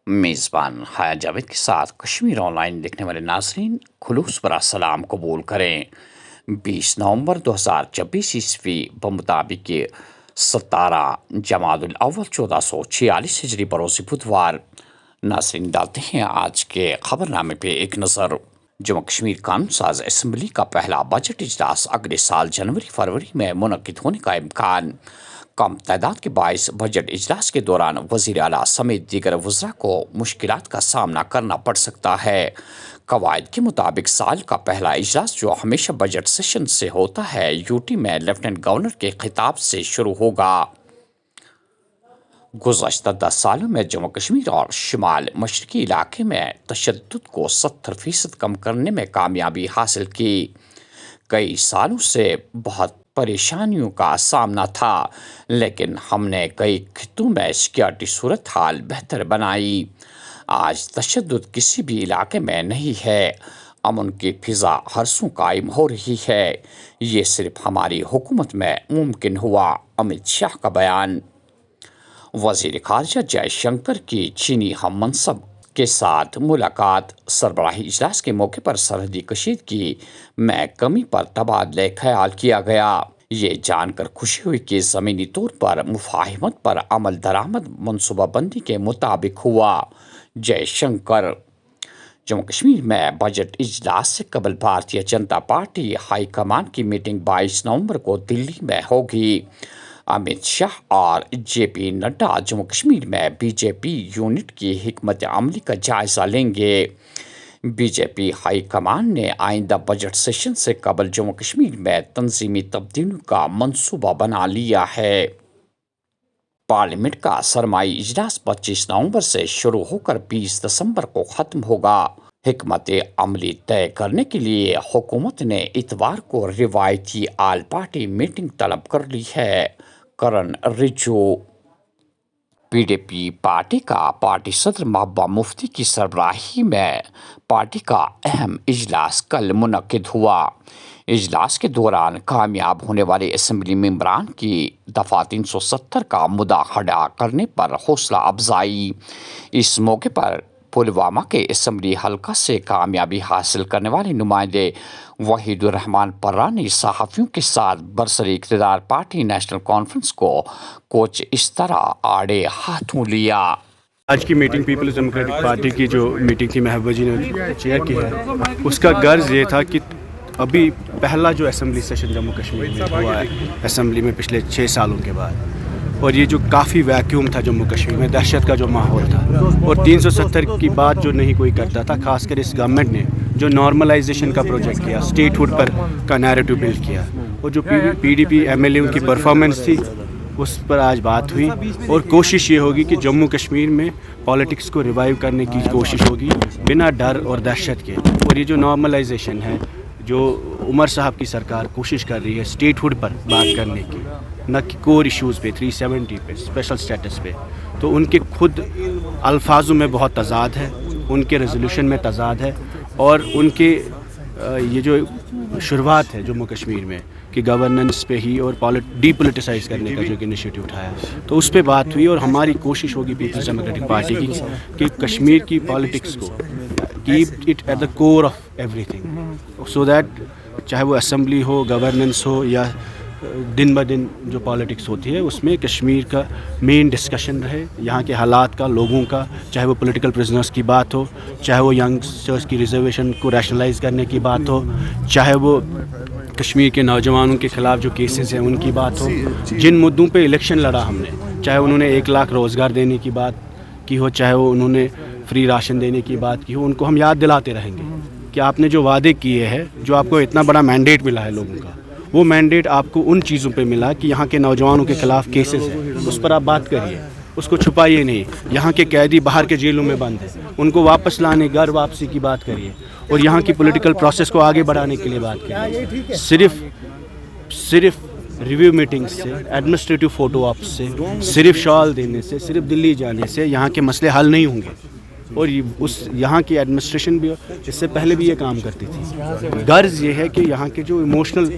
میزبان حیا جاوید کے ساتھ کشمیر آن لائن دیکھنے والے ناظرین خلوص برا سلام قبول کریں۔ 20 نومبر 2024 عیسوی بمطابق 17 جمادی الاول 1446 ہجری بروز بدوار۔ ناظرین ڈالتے ہیں آج کے خبر نامے پہ ایک نظر۔ جموں کشمیر قانون ساز اسمبلی کا پہلا بجٹ اجلاس اگلے سال جنوری فروری میں منعقد ہونے کا امکان۔ کم تعداد کے باعث بجٹ اجلاس کے دوران وزیر اعلیٰ سمیت دیگر وزراء کو مشکلات کا سامنا کرنا پڑ سکتا ہے۔ قواعد کے مطابق سال کا پہلا اجلاس جو ہمیشہ بجٹ سیشن سے ہوتا ہے یوٹی میں لیفٹیننٹ گورنر کے خطاب سے شروع ہوگا۔ گزشتہ 10 سالوں میں جموں کشمیر اور شمال مشرقی علاقے میں تشدد کو 70% کم کرنے میں کامیابی حاصل کی۔ کئی سالوں سے بہت پریشانیوں کا سامنا تھا، لیکن ہم نے کئی خطوں میں سیکورٹی صورتحال بہتر بنائی۔ آج تشدد کسی بھی علاقے میں نہیں ہے، امن کی فضا ہر سو قائم ہو رہی ہے۔ یہ صرف ہماری حکومت میں ممکن ہوا۔ امت شاہ کا بیان۔ وزیر خارجہ جے شنکر کی چینی ہم منصب کے ساتھ ملاقات۔ سربراہی اجلاس کے موقع پر سرحدی کشیدگی میں کمی پر تبادلہ خیال کیا گیا۔ یہ جان کر خوشی ہوئی کہ زمینی طور پر مفاہمت پر عمل درآمد منصوبہ بندی کے مطابق ہوا۔ جے شنکر۔ جموں کشمیر میں بجٹ اجلاس سے قبل Bharatiya Janata party high command کی میٹنگ 22 نومبر کو دلی میں ہوگی۔ امت شاہ اور جے پی نڈا جموں کشمیر میں بی جے پی یونٹ کی حکمت عملی کا جائزہ لیں گے۔ B J P high command نے آئندہ بجٹ سیشن سے قبل جموں کشمیر میں تنظیمی تبدیلیوں کا منصوبہ بنا لیا ہے۔ پارلیمنٹ کا سرمائی اجلاس 25 نومبر سے شروع ہو کر 20 دسمبر کو ختم ہوگا۔ حکمت عملی طے کرنے کے لیے حکومت نے اتوار کو روایتی آل پارٹی میٹنگ طلب کر لی ہے۔ کرن رجیجو۔ پی ڈی پی پارٹی کا پارٹی صدر محبوبہ مفتی کی سربراہی میں پارٹی کا اہم اجلاس کل منعقد ہوا۔ اجلاس کے دوران کامیاب ہونے والے اسمبلی ممبران کی دفعہ 370 کا مدعا کھڑا کرنے پر حوصلہ افزائی۔ اس موقع پر پلوامہ کے اسمبلی حلقہ سے کامیابی حاصل کرنے والے نمائندے وحید الرحمان پرہ نے صحافیوں کے ساتھ برسر اقتدار پارٹی نیشنل کانفرنس کو کچھ اس طرح آڑے ہاتھوں لیا۔ آج کی میٹنگ پیپلز ڈیموکریٹک پارٹی کی جو میٹنگ تھی محبوبہ جی نے چیئر کی ہے، اس کا غرض یہ تھا کہ ابھی پہلا جو اسمبلی سیشن جموں کشمیر میں ہوا ہے اسمبلی میں پچھلے 6 سالوں کے بعد، اور یہ جو کافی ویکیوم تھا جموں کشمیر میں، دہشت کا جو ماحول تھا، اور 370 کی بات جو نہیں کوئی کرتا تھا، خاص کر اس گورنمنٹ نے جو نارملائزیشن کا پروجیکٹ کیا، اسٹیٹ ہوڈ پر کا نیریٹو بلڈ کیا، اور جو P D P M L A کی پرفارمنس تھی اس پر آج بات ہوئی، اور کوشش یہ ہوگی کہ جموں کشمیر میں پالیٹکس کو ریوائیو کرنے کی کوشش ہوگی بنا ڈر اور دہشت کے۔ اور یہ جو نارملائزیشن ہے، جو عمر صاحب کی سرکار کوشش کر رہی ہے اسٹیٹ ہوڈ پر بات کرنے کی، نہ کہ کور ایشوز پہ 370 پہ اسپیشل اسٹیٹس پہ، تو ان کے خود الفاظوں میں بہت تضاد ہے، ان کے ریزولوشن میں تضاد ہے، اور ان کے یہ جو شروعات ہے جموں کشمیر میں کہ گورننس پہ ہی اور ڈی پولیٹیسائز کرنے کا جو انیشیٹو اٹھایا، تو اس پہ بات ہوئی۔ اور ہماری کوشش ہوگی پیپلز ڈیموکریٹک پارٹی کی کہ کشمیر کی پالیٹکس کو keep it at the cover of every thing, so that چاہے وہ اسمبلی ہو، گورننس ہو، یا دن بہ دن جو پالیٹکس ہوتی ہے اس میں کشمیر کا مین ڈسکشن رہے، یہاں کے حالات کا، لوگوں کا، چاہے وہ پولیٹیکل پرزنرز کی بات ہو، چاہے وہ ینگسٹرز کی ریزرویشن کو ریشنلائز کرنے کی بات ہو، چاہے وہ کشمیر کے نوجوانوں کے خلاف جو کیسز ہیں ان کی بات ہو، جن مدعوں پہ الیکشن لڑا ہم نے، چاہے انہوں نے 1 لاکھ روزگار دینے کی بات کی ہو، چاہے وہ انہوں نے فری راشن دینے کی بات کی ہو، ان کو ہم یاد دلاتے رہیں گے کہ آپ نے جو وعدے کیے ہیں، جو آپ کو اتنا بڑا مینڈیٹ ملا ہے لوگوں کا، وہ مینڈیٹ آپ کو ان چیزوں پہ ملا کہ یہاں کے نوجوانوں کے خلاف کیسز ہیں، اس پر آپ بات کریے، اس کو چھپائیے نہیں۔ یہاں کے قیدی باہر کے جیلوں میں بند ہیں، ان کو واپس لانے، گھر واپسی کی بات کریے، اور یہاں کی پولیٹیکل پروسیس کو آگے بڑھانے کے لیے بات کریے۔ صرف ریویو میٹنگ سے، ایڈمنسٹریٹو فوٹو آپ سے، صرف شال دینے سے، صرف دلی جانے سے یہاں کے مسئلے حل نہیں ہوں گے۔ اور یہاں کی ایڈمنسٹریشن بھی اس سے پہلے بھی یہ کام کرتی تھی۔ غرض یہ ہے کہ یہاں کے جو ایموشنل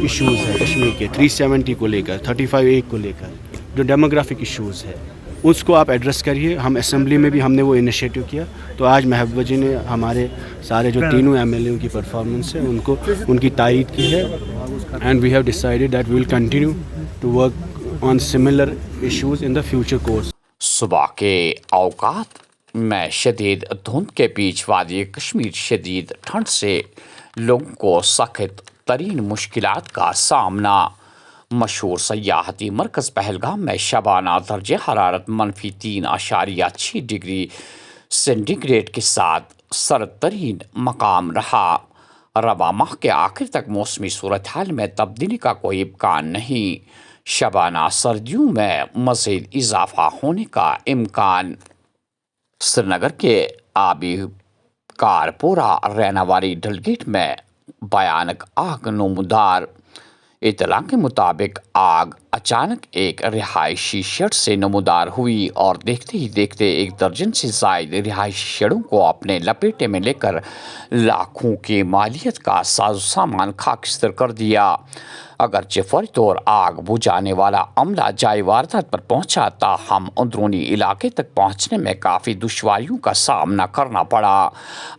ایشوز ہیں کشمیر کے 370 کو لے کر، 35A کو لے کر، جو ڈیموگرافک ایشوز ہے، اس کو آپ ایڈریس کریے. ہم اسمبلی میں بھی ہم نے وہ انیشیٹو کیا. تو آج محبوبہ جی نے ہمارے سارے جو تینوں ایم ایل اے کی پرفارمنس ہے ان کی تائید کی ہے. And we have decided that we will continue to work on similar issues in the future course. صبح کے اوقات میں شدید دھند کے بیچ وادی کشمیر شدید ٹھنڈ سے لوگوں کو سخت ترین مشکلات کا سامنا. مشہور سیاحتی مرکز پہلگام میں شبانہ درجہ حرارت -3.6 ڈگری سینٹی گریڈ کے ساتھ سرد ترین مقام رہا. رواں ماہ کے آخر تک موسمی صورتحال میں تبدیلی کا کوئی امکان نہیں. شبانہ سردیوں میں مزید اضافہ ہونے کا امکان. سری نگر کے آبی کارپورہ ریناواری ڈلگیٹ میں بھیانک آگ نمودار. اطلاع کے مطابق آگ اچانک ایک رہائشی شیڈ سے نمودار ہوئی اور دیکھتے ہی دیکھتے 1 درجن سے زائد رہائشی شیڈوں کو اپنے لپیٹے میں لے کر لاکھوں کی مالیت کا ساز و سامان خاکستر کر دیا. اگرچہ فوری طور آگ بجھانے والا عملہ جائے واردات پر پہنچا، تاہم اندرونی علاقے تک پہنچنے میں کافی دشواریوں کا سامنا کرنا پڑا.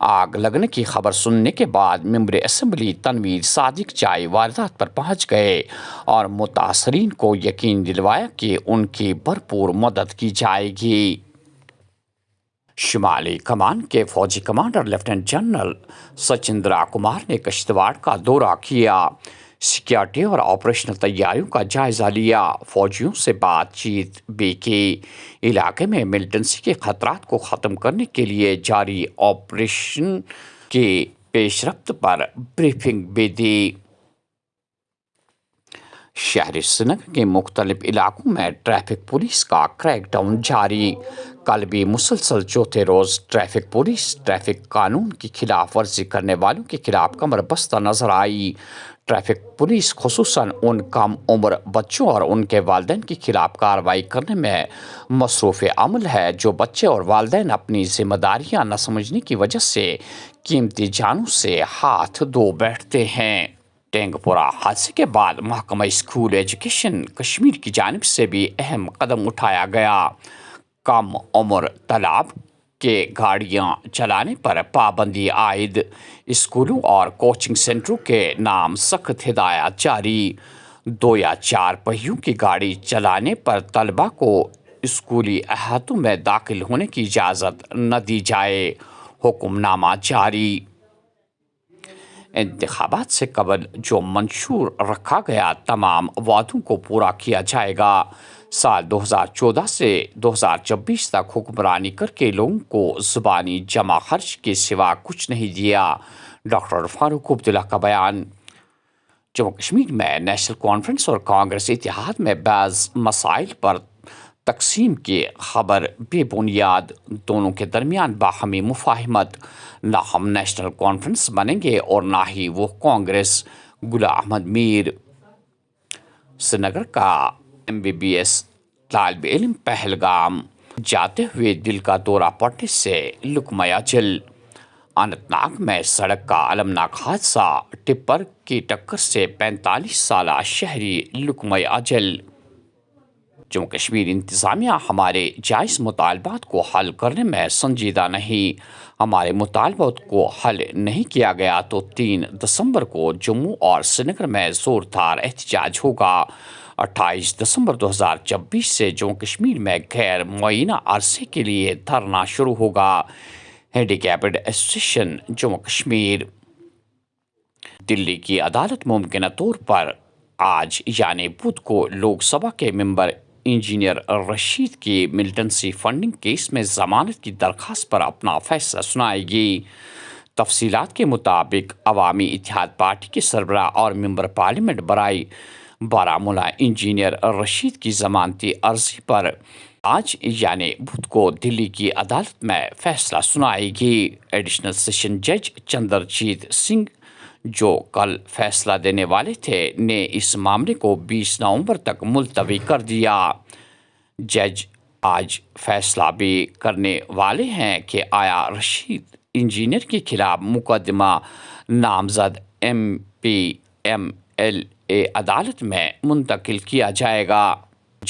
آگ لگنے کی خبر سننے کے بعد ممبر اسمبلی تنویر صادق جائے واردات پر پہنچ گئے اور متاثرین کو یقین دلوایا کہ ان کی بھرپور مدد کی جائے گی. شمالی کمان کے فوجی کمانڈر لیفٹیننٹ جنرل سچندرا کمار نے کشتواڑ کا دورہ کیا. سیکورٹی اور آپریشنل تیاریوں کا جائزہ لیا. فوجیوں سے بات چیت بھی کی. علاقے میں ملیٹنسی کے خطرات کو ختم کرنے کے لیے جاری آپریشن کی پیش رفت پر بریفنگ بھی دی. شہر سری نگر کے مختلف علاقوں میں ٹریفک پولیس کا کریک ڈاؤن جاری. کل بھی مسلسل چوتھے روز ٹریفک پولیس ٹریفک قانون کی خلاف ورزی کرنے والوں کے خلاف کمر بستہ نظر آئی. ٹریفک پولیس خصوصاً ان کم عمر بچوں اور ان کے والدین کے خلاف کارروائی کرنے میں مصروف عمل ہے جو بچے اور والدین اپنی ذمہ داریاں نہ سمجھنے کی وجہ سے قیمتی جانوں سے ہاتھ دھو بیٹھتے ہیں. ٹینگ پورہ حادثے کے بعد محکمہ اسکول ایجوکیشن کشمیر کی جانب سے بھی اہم قدم اٹھایا گیا. کم عمر طلاب کے گاڑیاں چلانے پر پابندی عائد. اسکولوں اور کوچنگ سینٹروں کے نام سخت ہدایات جاری. 2 یا 4 پہیوں کی گاڑی چلانے پر طلبہ کو اسکولی احاطوں میں داخل ہونے کی اجازت نہ دی جائے. حکم نامہ جاری. انتخابات سے قبل جو منشور رکھا گیا تمام وعدوں کو پورا کیا جائے گا. سال 2014 سے 2026 تک حکمرانی کر کے لوگوں کو زبانی جمع خرچ کے سوا کچھ نہیں دیا. ڈاکٹر فاروق عبداللہ کا بیان. جموں کشمیر میں نیشنل کانفرنس اور کانگریس اتحاد میں بعض مسائل پر تقسیم کی خبر بے بنیاد. دونوں کے درمیان باہمی مفاہمت. نہ ہم نیشنل کانفرنس بنیں گے اور نہ ہی وہ کانگریس. غلام احمد میر. سری نگر کا MBBS طالب علم پہلگام جاتے ہوئے دل کا دورہ پڑنے سے لقمہ اجل. اننت ناگ میں سڑک کا المناک حادثہ. ٹپر کی ٹکر سے 45 سالہ شہری لقمہ اجل. جموں کشمیر انتظامیہ ہمارے جائز مطالبات کو حل کرنے میں سنجیدہ نہیں. ہمارے مطالبات کو حل نہیں کیا گیا تو 3 دسمبر کو جموں اور سری نگر میں زوردار احتجاج ہوگا. 28 دسمبر 2026 سے جموں کشمیر میں غیر معینہ عرصے کے لیے دھرنا شروع ہوگا. Handicapped association Jammu Kashmir. دلی کی عدالت ممکنہ طور پر آج یعنی بدھ کو لوک سبھا کے ممبر انجینئر رشید کی ملیٹنسی فنڈنگ کیس میں ضمانت کی درخواست پر اپنا فیصلہ سنائے گی. تفصیلات کے مطابق عوامی اتحاد پارٹی کے سربراہ اور ممبر پارلیمنٹ برائے بارہمولہ انجینئر رشید کی ضمانتی عرضی پر آج یعنی بدھ کو دلی کی عدالت میں فیصلہ سنائے گی. ایڈیشنل سیشن جج چندرجیت سنگھ جو کل فیصلہ دینے والے تھے نے اس معاملے کو 20 نومبر تک ملتوی کر دیا. جج آج فیصلہ بھی کرنے والے ہیں کہ آیا رشید انجینئر کے خلاف مقدمہ نامزد MPMLA عدالت میں منتقل کیا جائے گا.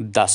10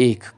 1